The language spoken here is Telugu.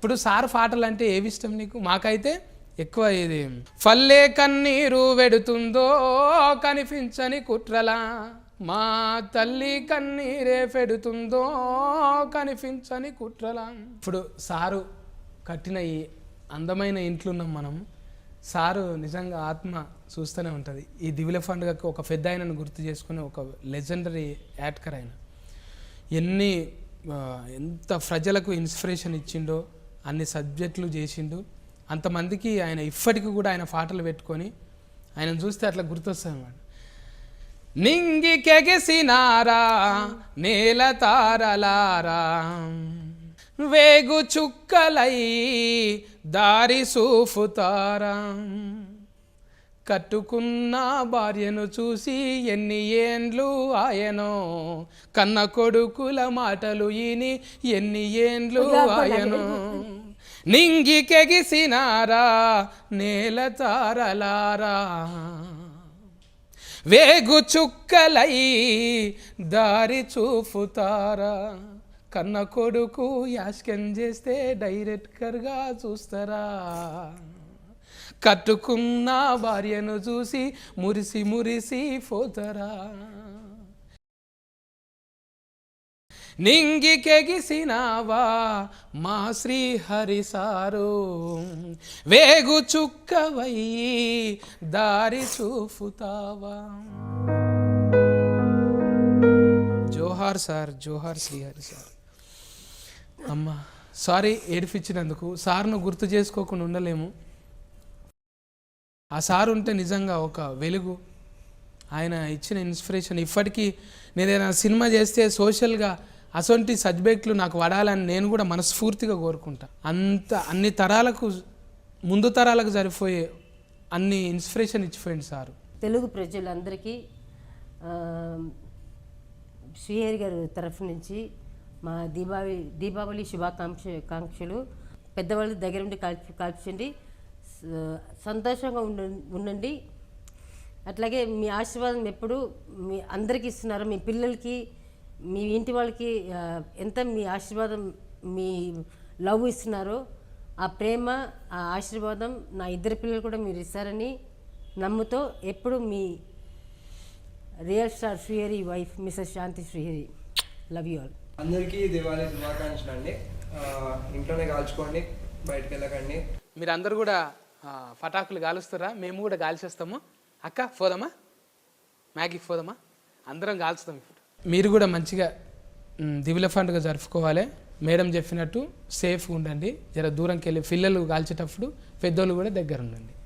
ఇప్పుడు సార్ పాటలు అంటే ఏవి ఇష్టం నీకు? మాకైతే ఎక్కువ ఇది ఫల్లే కన్నీరు వెడుతుందో కనిపించని కుట్రలా, మా తల్లి కన్నీరే పెడుతుందో కనిపించని కుట్రలా. ఇప్పుడు సారు కట్టిన ఈ అందమైన ఇంట్లో ఉన్నాం మనం. సారు నిజంగా ఆత్మ చూస్తూనే ఉంటుంది. ఈ దివిల పండుగకు ఒక పెద్ద ఆయనను గుర్తు చేసుకుని ఒక లెజెండరీ యాక్టర్ ఆయన ఎంత ప్రజలకు ఇన్స్పిరేషన్ ఇచ్చిండో, అన్ని సబ్జెక్టులు చేసిండు. అంతమందికి ఆయన ఇప్పటికి కూడా ఆయన పాటలు పెట్టుకొని ఆయన చూస్తే అట్లా గుర్తొస్తాయి అన్నమాట. నింగికెగసినారా నేల తారలారా, వేగు చుక్కలై దారి సూఫుతారా, కట్టుకున్న భార్యను చూసి ఎన్ని ఏండ్లు ఆయనో, కన్న కొడుకుల మాటలు ఈని ఎన్ని ఏండ్లు ఆయనో. నింగికెగిసినారా నేల తారలారా, వేగు చుక్కలై దారి చూపుతారా, కన్న కొడుకు యాస్కెన్ చేస్తే డైరెక్టర్గా చూస్తారా, కట్టుకున్న భార్యను చూసి మురిసి మురిసి పోతారా. నింగికెగిసినావా మా శ్రీహరి సారు, వేగు చుక్కవై దారి చూపుతావా. జోహార్ సార్, జోహార్ శ్రీహరి సార్. అమ్మా సారీ ఏడిపించినందుకు. సార్ను గుర్తు చేసుకోకుండా ఉండలేము. ఆ సార్ ఉంటే నిజంగా ఒక వెలుగు. ఆయన ఇచ్చిన ఇన్స్పిరేషన్ ఇప్పటికీ నేను ఏదైనా సినిమా చేస్తే సోషల్గా అసొంటి సబ్జెక్టులు నాకు వడాలని నేను కూడా మనస్ఫూర్తిగా కోరుకుంటా. అన్ని తరాలకు, ముందు తరాలకు సరిపోయే అన్ని ఇన్స్పిరేషన్ ఇచ్చిపోయింది సార్. తెలుగు ప్రజలందరికీ శ్రీహరి గారి తరఫు నుంచి మా దీపావళి శుభాకాంక్షలు. పెద్దవాళ్ళు దగ్గర ఉండి కాల్చండి, సంతోషంగా ఉండండి. అట్లాగే మీ ఆశీర్వాదం ఎప్పుడు మీ అందరికీ ఇస్తున్నారు. మీ పిల్లలకి, మీ ఇంటి వాళ్ళకి ఎంత మీ ఆశీర్వాదం, మీ లవ్ ఇస్తున్నారో, ఆ ప్రేమ, ఆ ఆశీర్వాదం నా ఇద్దరు పిల్లలు కూడా మీరు ఇస్తారని నమ్ముతో ఎప్పుడు మీ real star Srihari wife Mrs Shanti Srihari. Love you all. అందరికీ దివాళీ శుభాకాంక్షలు అండి. ఇంట్లోనే కాల్చుకోండి, బయటకు వెళ్ళకండి. మీరు అందరు కూడా పటాకులు కాలుస్తారా? మేము కూడా కాల్చేస్తాము. అక్క పోదామా, మ్యాగీ పోదామా, అందరం కాల్చుతాం. ఇప్పుడు మీరు కూడా మంచిగా దివిల పండుగ జరుపుకోవాలి. మేడం చెప్పినట్టు సేఫ్గా ఉండండి. జర దూరంకి వెళ్ళి పిల్లలు కాల్చేటప్పుడు పెద్దోళ్ళు కూడా దగ్గర ఉండండి.